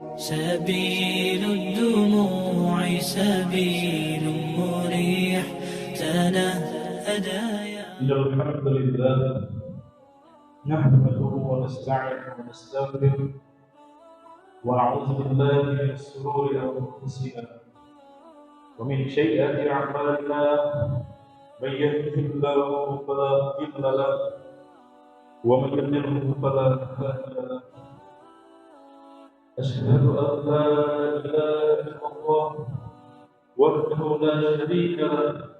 سبيل الدموع سبيل مريح تنهدى. إن الحمد لله نحمده ونستعينه ونستغفره ونعوذ بالله من شرور أنفسنا ومن سيئات أعمالنا. من يهده الله فلا مضل له ومن يضلل فلا هادي له. أشهد أن لا إله إلا الله وحده لا شريك له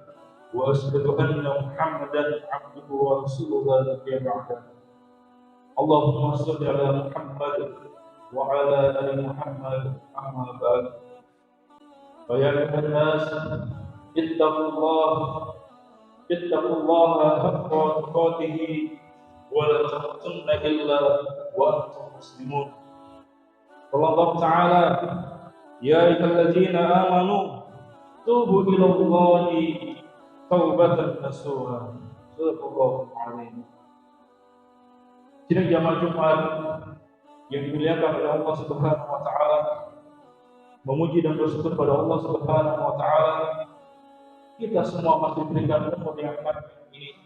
وأشهد أن محمدا عبده ورسوله لا نبي بعده. اللهم صل على محمد وعلى آل محمد. أما بعد، فيا أيها الناس اتقوا الله حق تقاته ولا تموتن إلا وأنتم مسلمون. قال الله تعالى: يا أيها الذين آمنوا توبوا إلى الله توبة نصوحا. Sadaqallahul Azim. Sidang jamaah Jumat yang dimuliakan oleh Allah Subhanahu wa taala, memuji dan bersyukur pada Allah Subhanahu wa taala, kita semua masih diberikan umur yang panjang ini,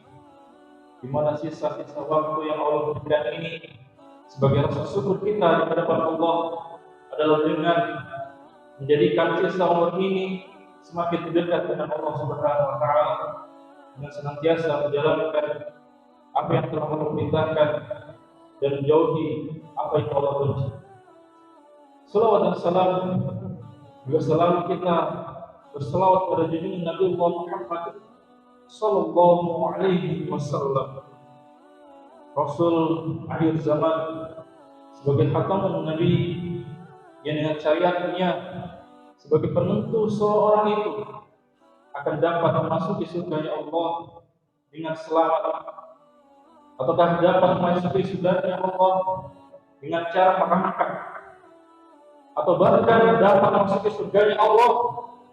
di mana sisa-sisa waktu yang Allah berikan ini sebagai rasa syukur kita di hadapan Allah adalah dengan menjadikan sisa umur ini semakin dekat dengan Allah Subhanahu wa taala, dengan senantiasa menjalankan apa yang telah Allah perintahkan dan menjauhi apa yang Allah benci. Salawat dan salam juga selalu kita berselawat pada junjungan Nabi Muhammad sallallahu alaihi wasallam, Rasul akhir zaman, sebagai khatamun Nabi yang dengan syariatnya sebagai penentu seorang itu akan dapat memasuki surganya Allah dengan selamat, ataukah dapat memasuki surganya Allah dengan cara merangkak, atau bahkan dapat memasuki surganya Allah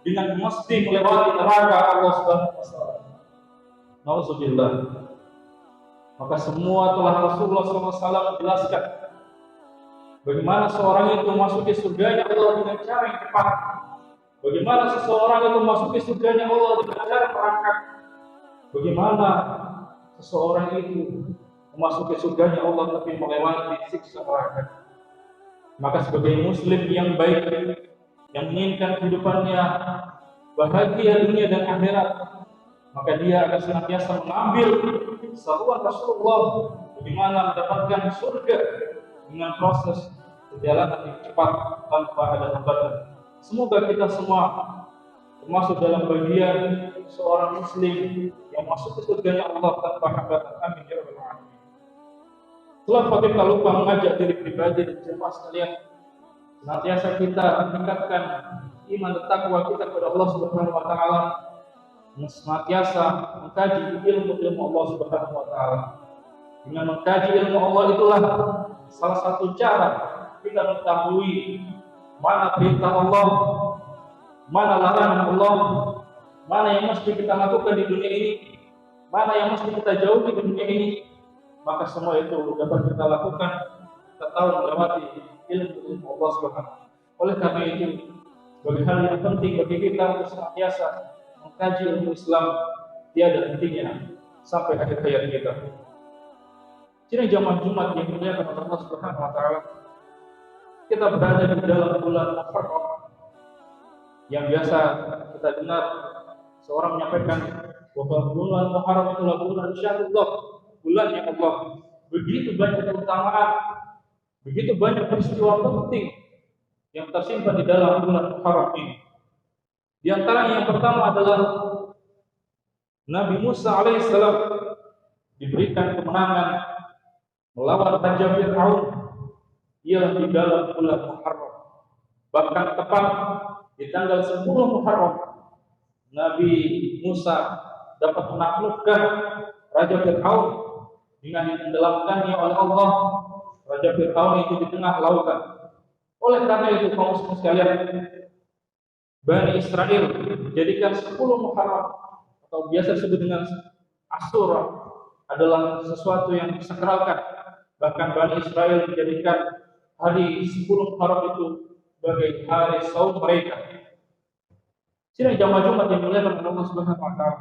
dengan mesti melewati neraka Allah Subhanahu wa taala. Nauzubillah. Maka semua telah Rasulullah SAW menjelaskan bagaimana seorang itu memasuki surganya Allah dengan cara yang tepat, bagaimana seseorang itu memasuki surganya Allah dengan cara merangkak, bagaimana seseorang itu memasuki surganya Allah tapi melewati siksa neraka. Maka sebagai muslim yang baik, yang menginginkan kehidupannya bahagia dunia dan akhirat, maka dia akan senantiasa mengambil seruan Rasulullah bagaimana mendapatkan surga dengan proses perjalanan yang cepat tanpa ada hambatan. Semoga kita semua termasuk dalam bagian seorang muslim yang masuk ke surganya Allah tanpa hambatan. Amin ya rabbal alamin. Setelah kita lupa mengajak diri pribadi dan jemaah sekalian, senantiasa kita meningkatkan iman dan takwa kita kepada Allah Subhanahu wa taala, senantiasa mengkaji ilmu Allah Subhanahu wa taala. Dengan mengkaji ilmu Allah itulah salah satu cara kita mengetahui mana perintah Allah, mana larangan Allah, mana yang mesti kita lakukan di dunia ini, mana yang mesti kita jauhi di dunia ini. Maka semua itu dapat kita lakukan, kita tahu melewati ilmu Allah Subhanahu. Oleh karena itu, sebagai hal yang penting bagi kita untuk senantiasa mengkaji ilmu Islam tiada hentinya sampai akhir hayat kita. Sidang jamaah Jumat yang dimuliakan oleh Allah Subhanahu wa taala, kita berada di dalam bulan Muharram yang biasa kita dengar seorang menyampaikan bahwa bulan Muharram itulah bulan syahrullah, bulan yang Allah. Begitu banyak keutamaan, begitu banyak peristiwa penting yang tersimpan di dalam bulan Muharram ini. Di antara yang pertama adalah Nabi Musa alaihissalam diberikan kemenangan melawan Raja Fir'aun ialah di dalam bulan Muharram. Bahkan tepat di tanggal 10 Muharram, Nabi Musa dapat menaklukkan Raja Fir'aun dengan ditenggelamkannya oleh Allah Raja Fir'aun itu di tengah lautan. Oleh karena itu, kaum muslimin sekalian, Bani Israel menjadikan 10 Muharram atau biasa disebut dengan Asyura adalah sesuatu yang disakralkan. Bahkan Bani Israel menjadikan hari 10 Muharram itu sebagai hari saum mereka. Sidang jamaah Jumat yang dimuliakan oleh Allah Subhanahu wa taala.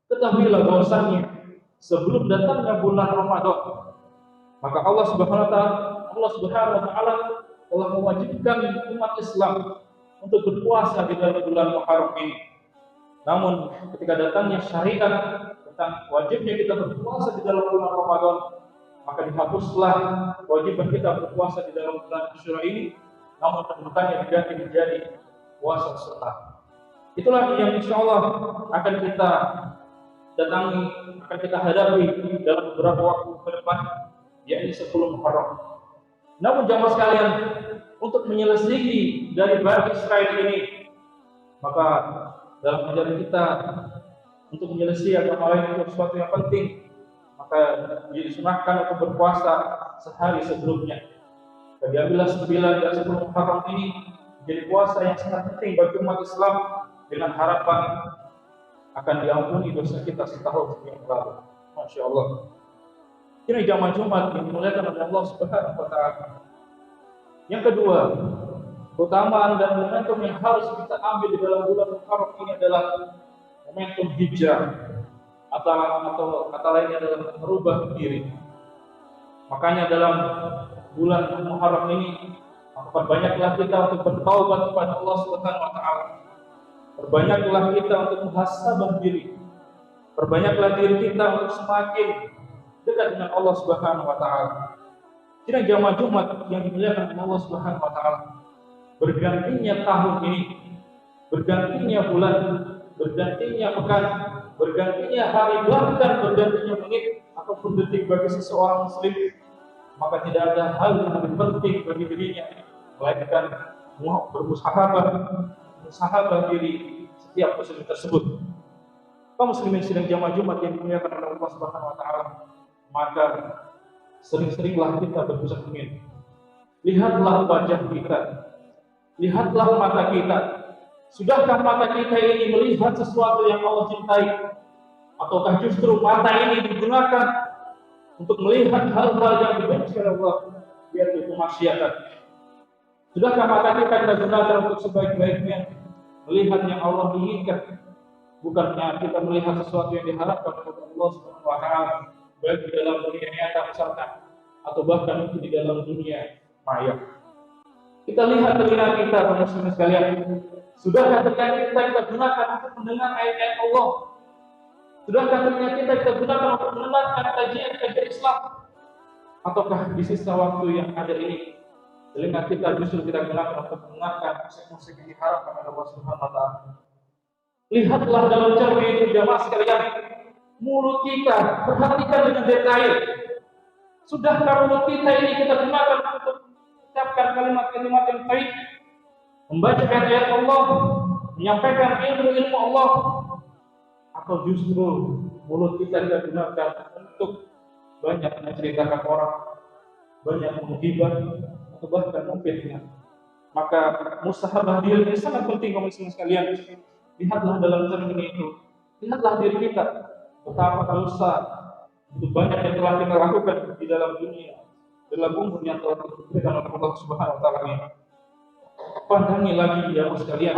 Ketahuilah bahwasanya sebelum datangnya bulan Ramadan, maka Allah Subhanahu wa taala telah mewajibkan umat Islam untuk berpuasa di dalam bulan Muharram ini. Namun ketika datangnya syariat tentang wajibnya kita berpuasa di dalam bulan Ramadan, maka dihapuslah kewajiban kita berpuasa di dalam bulan Asyura ini, namun kedudukannya diganti menjadi puasa sunnah. Itulah yang insya Allah akan kita datangi, akan kita hadapi dalam beberapa waktu ke depan, yaitu sebelum Muharram. Namun jamaah sekalian, untuk menyelesaikan dari Bani Israil ini, maka dalam ajaran kita untuk menyelesaikan agama lain itu sesuatu yang penting, maka disunahkan untuk berpuasa sehari sebelumnya. Diambillah 9 dan 10 Muharram ini menjadi puasa yang sangat penting bagi umat Islam dengan harapan akan diampuni dosa kita setahun yang lalu. Masya Allah. Ini jamaah Jumat yang dimuliakan oleh Allah Subhanahu wa taala. Yang kedua, keutamaan dan momentum yang harus kita ambil di dalam bulan Muharram ini adalah momentum hijrah, atau kata lainnya adalah merubah diri. Makanya dalam bulan Muharram ini, maka banyaklah kita untuk bertaubat kepada Allah Subhanahu wa taala. Perbanyaklah kita untuk muhasabah diri. Perbanyaklah diri kita untuk semakin dekat dengan Allah Subhanahu wa taala. Sidang jamaah Jumat yang dimuliakan oleh Allah Subhanahu wa taala. Bergantinya tahun ini, bergantinya bulan, bergantinya pekan, bergantinya hari, bahkan bergantinya menit ataupun detik bagi seseorang muslim, maka tidak ada hal yang lebih penting bagi dirinya melainkan bermusahabah diri setiap muslim tersebut. Kaum muslimin sidang jamaah Jumat yang dimuliakan oleh Allah Subhanahu wa taala, maka sering-seringlah kita bermusyawarah. Lihatlah wajah kita, lihatlah mata kita. Sudahkah mata kita ini melihat sesuatu yang Allah cintai, ataukah justru mata ini digunakan untuk melihat hal-hal yang dibenci oleh Allah, yaitu kemaksiatan? Sudahkah mata kita gunakan untuk sebaik-baiknya melihat yang Allah inginkan, bukannya kita melihat sesuatu yang diharapkan oleh Allah Subhanahu wa taala, baik di dalam dunia nyata misalkan, atau bahkan itu di dalam dunia maya. Kita lihat telinga kita, kaum muslimin sekalian. Sudahkah telinga kita gunakan untuk mendengar ayat-ayat Allah? Sudahkah telinga kita gunakan untuk mendengarkan kajian-kajian Islam? Ataukah di sisa waktu yang ada ini, telinga kita justru kita gunakan untuk mendengarkan musik-musik yang diharapkan oleh Allah Subhanahu wa taala? Lihatlah dalam cermin itu jamaah sekalian. Mulut kita, perhatikan dengan detail. Sudahkah mulut kita ini kita gunakan untuk mengucapkan kalimat-kalimat yang baik, membaca ayat-ayat Allah, menyampaikan ilmu-ilmu Allah, atau justru mulut kita gunakan untuk banyak menceritakan orang, banyak menghibah, atau bahkan memfitnah? Maka musahabah diri ini sangat penting, kaum muslimin sekalian. Lihatlah dalam cermin itu, lihatlah diri kita. Betapa dosa itu banyak yang telah kita lakukan di dalam dunia, dalam umur yang telah diberikan oleh Allah Subhanahu wa taala ini. Pandangi lagi ya sekalian,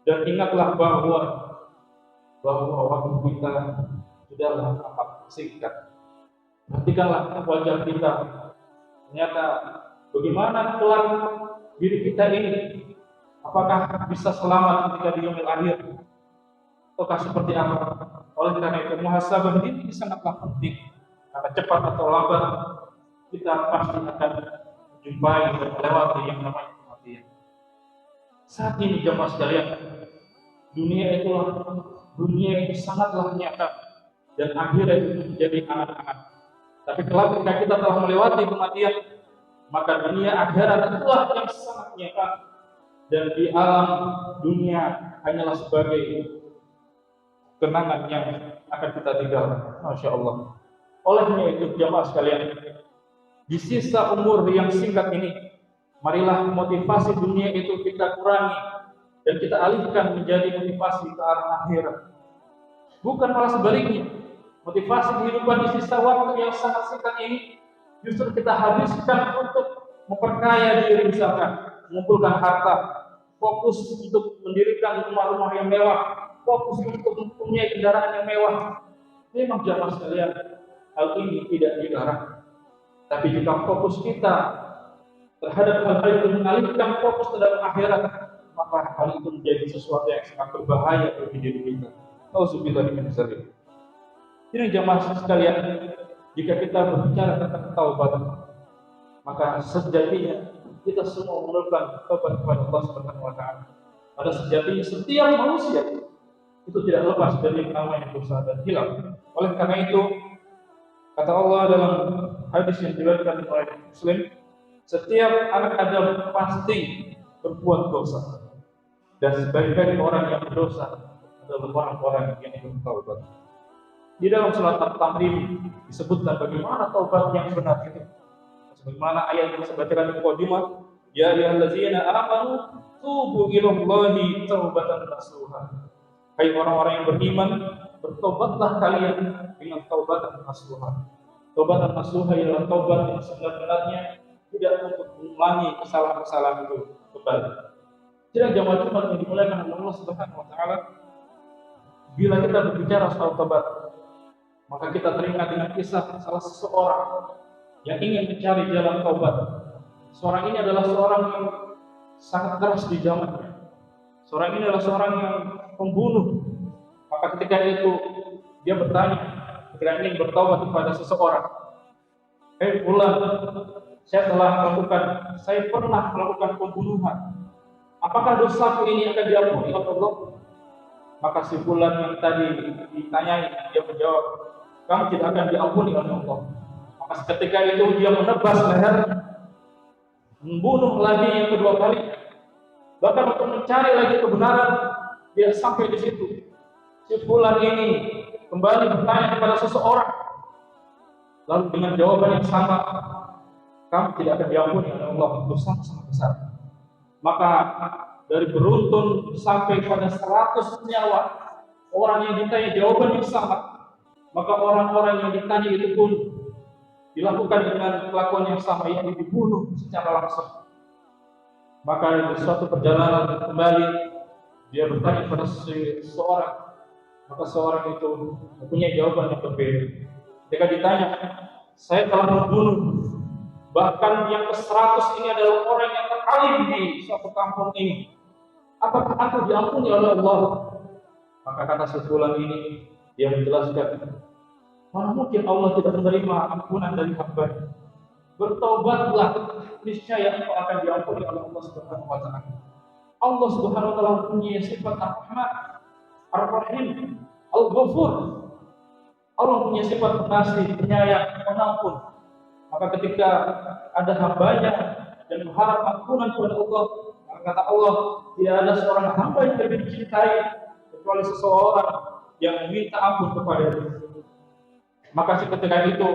dan ingatlah bahwa waktu kita sudahlah amat singkat. Perhatikanlah wajah kita. Ternyata bagaimana kelak diri kita ini, apakah bisa selamat ketika di yaumil akhir, ataukah seperti apa? Oleh karena itu muhasabah ini sangatlah penting, karena cepat atau lambat kita pasti akan menjumpai dan melewati yang namanya kematian. Saat ini jemaah sekalian, dunia itu sangatlah nyata, dan akhirat itu menjadi angan-angan. Tapi kelak ketika kita telah melewati kematian, maka dunia akhirat itulah yang sangat nyata, dan di alam dunia hanyalah sebagai kenangan yang akan kita tinggalkan. Masya Allah. Olehnya itu jamaah sekalian, di sisa umur yang singkat ini, marilah motivasi dunia itu kita kurangi dan kita alihkan menjadi motivasi ke arah akhirat. Bukan malah sebaliknya, motivasi kehidupan di sisa waktu yang sangat singkat ini justru kita habiskan untuk memperkaya diri misalkan, mengumpulkan harta, fokus untuk mendirikan rumah-rumah yang mewah, fokus untuk mempunyai kendaraan yang mewah. Memang jamaah sekalian, hal ini tidak dilarang. Tapi jika fokus kita terhadap hal-hal itu mengalihkan fokus terhadap akhirat, maka hal itu menjadi sesuatu yang sangat berbahaya bagi diri kita. Auzubillahi min dzalik. Ini jamaah sekalian, jika kita berbicara tentang taubat, maka sejatinya kita semua memerlukan taubat kepada Allah Subhanahu wa taala. Pada sejatinya setiap manusia itu tidak lepas dari namanya dosa dan hilang. Oleh karena itu, kata Allah dalam hadis yang diriwayatkan oleh Muslim, setiap anak Adam pasti berbuat dosa. Dan sebaik-baik orang yang berdosa adalah orang-orang yang bertaubat. Di dalam surat At-Tahrim disebutkan bagaimana taubat yang benar itu. Sebagaimana ayat yang saya bacakan di mukadimah, ya ayyuhallazina amanu tubu ilallahi taubatan nasuha. Hai orang-orang yang beriman, bertobatlah kalian dengan taubatan nasuha. Taubatan nasuha ialah taubat yang sebenarnya tidak untuk mengulangi kesalahan-kesalahan itu kembali. Jadi jamaah Jumat yang dimuliakan oleh Allah Subhanahu wa taala, bila kita berbicara soal taubat, maka kita teringat dengan kisah salah seseorang yang ingin mencari jalan taubat. Seorang ini adalah seorang yang sangat keras di zamannya. Seorang ini adalah seorang yang pembunuh. Maka ketika itu dia bertanya, ketika ingin bertaubat kepada seseorang, fulan, saya pernah melakukan pembunuhan. Apakah dosaku ini akan diampuni oleh Allah? Maka si fulan yang tadi ditanyai, dia menjawab, kamu tidak akan diampuni oleh Allah. Maka ketika itu dia menebas leher, membunuh lagi yang kedua kali, bahkan untuk mencari lagi kebenaran, dia sampai di situ. Si fulan ini kembali bertanya kepada seseorang, lalu dengan jawaban yang sama, kamu tidak akan diampuni oleh Allah, dosa sangat besar. Maka dari beruntun sampai pada 100 nyawa orang yang ditanya jawaban yang sama, maka orang-orang yang ditanya itu pun dilakukan dengan kelakuan yang sama, yakni dibunuh secara langsung. Maka di suatu perjalanan kembali dia bertanya kepada seseorang, maka seorang itu mempunyai jawaban yang berbeda. Ketika ditanya, saya telah membunuh, bahkan yang ke-100 ini adalah orang yang terkalim di suatu kampung ini. Apakah aku diampuni oleh Allah? Maka kata sebulan ini, dia menjelaskan, mana mungkin Allah tidak menerima ampunan dari hamba. Bertaubatlah, niscaya engkau akan diampuni oleh Allah Subhanahu wa taala. Allah Subhanahu wa taala punya sifat Ar-Rahman, Ar-Rahim, Al-Ghafur. Allah punya sifat pengasih, penyayang, pengampun. Maka ketika ada hambanya dan mengharap ampunan kepada Allah, maka kata Allah, tidak ada seorang hamba yang lebih dicintai kecuali seseorang yang meminta ampun kepada dia. Maka ketika itu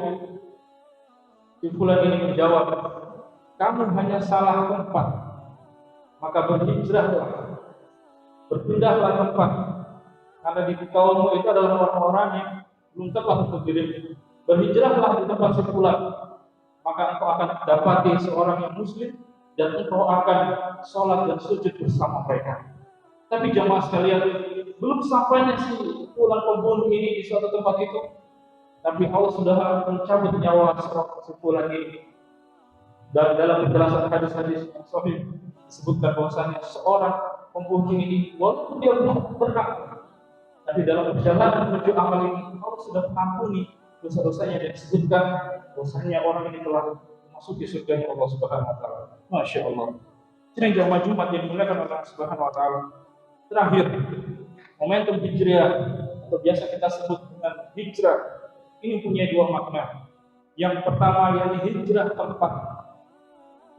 si fulan ini menjawab, kamu hanya salah tempat, maka berhijrahlah, berpindahlah tempat, karena di kaummu itu adalah orang-orang yang belum tepat untuk dirimu. Berhijrahlah di tempat si fulan, maka engkau akan dapati seorang yang muslim dan engkau akan sholat dan sujud bersama mereka. Tapi jamaah sekalian, belum sampainya si fulan pembunuh ini di suatu tempat itu, tapi Allah sudah mencabut nyawa si fulan ini. Dan dalam penjelasan hadis-hadis yang sahih disebutkan bahwasanya seorang pembunuh ini walaupun dia belum berhak, tapi dalam perjalanan menuju amal ini Allah sudah mengampuni dosa-dosanya dan disebutkan bahwasanya orang ini telah masuk di surganya Allah Subhanahu wa taala. Masya Allah. Ini jamaah Jumat yang dimuliakan oleh Allah Subhanahu wa taala. Terakhir, momentum hijrah atau biasa kita sebut dengan hijrah ini punya dua makna. Yang pertama yakni hijrah tempat,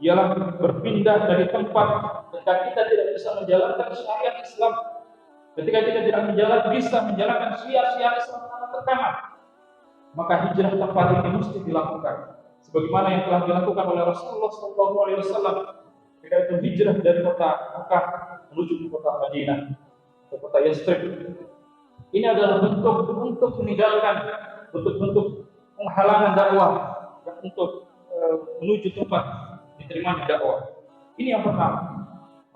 ialah berpindah dari tempat ketika kita tidak bisa menjalankan syariat Islam, ketika kita tidak bisa menjalankan syiar-syiar Islam karena tekanan, maka hijrah tempat ini mesti dilakukan. Sebagaimana yang telah dilakukan oleh Rasulullah SAW ketika itu hijrah dari kota Mekah menuju ke kota Madinah, ke kota Yastrib. Ini adalah bentuk meninggalkan bentuk penghalangan dakwah yang untuk menuju tempat diterimanya dakwah. Ini yang pertama.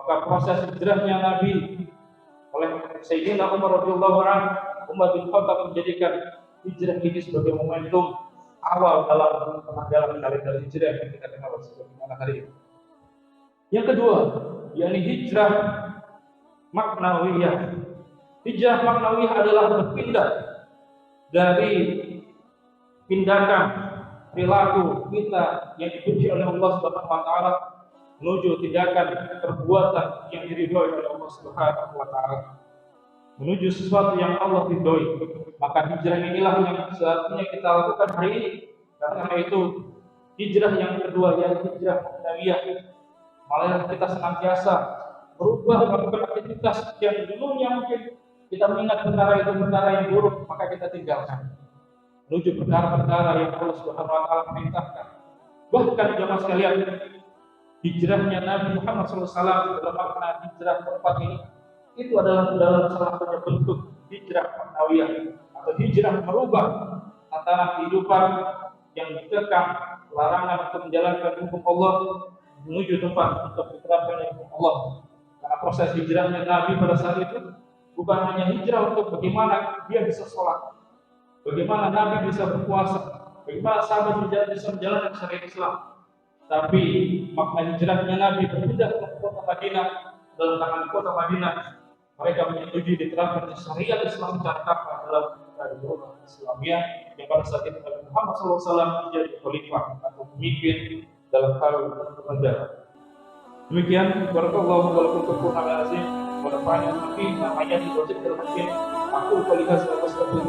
Maka proses hijrahnya Nabi oleh Sayyidina Umar radhiyallahu anhu, Umar bin Khattab menjadikan hijrah ini sebagai momentum awal dalam penanggalan kalender hijrah yang kita kenal sebagaimana hari ini. Yang kedua, yakni hijrah maknawiyah. Hijrah maknawiyah adalah berpindah dari tindakan perilaku kita yang dipuji oleh Allah Subhanahu wa taala menuju tindakan perbuatan yang diridhoi oleh Allah Subhanahu wa taala, menuju sesuatu yang Allah ridhoi. Maka hijrah inilah yang seharusnya kita lakukan hari ini. Karena itu hijrah yang kedua, yaitu hijrah maknawiyah. Malah kita senantiasa berubah melakukan aktivitas yang dulunya mungkin kita mengingat perkara itu perkara yang buruk, maka kita tinggalkan menuju perkara-perkara yang Allah Subhanahu wa taala perintahkan. Bahkan jemaah sekalian, hijrahnya Nabi Muhammad SAW dalam makna hijrah keempat ini itu adalah dalam salah satu bentuk hijrah maknawiyah atau hijrah merubah antara kehidupan yang dikekang, larangan untuk menjalankan hukum Allah menuju tempat untuk diterapkan hukum Allah. Karena proses hijrahnya Nabi pada saat itu bukan hanya hijrah untuk bagaimana dia bisa sholat, bagaimana Nabi bisa berpuasa, bagaimana sahabat bisa menjalankan syariat Islam, tapi makna hijrahnya Nabi berpindah ke kota Madinah. Dalam tangan kota Madinah mereka menyetujui diterapkan syariat Islam secara kafah dalam dakwah Islamiyah yang pada saat itu Nabi Muhammad SAW menjadi khalifah atau pemimpin dalam hal bernegara. Demikian, barakallahu walakum ala azim wa nafa'ana fi ma ayati wa zikril hakim. Aku kulihat sebagai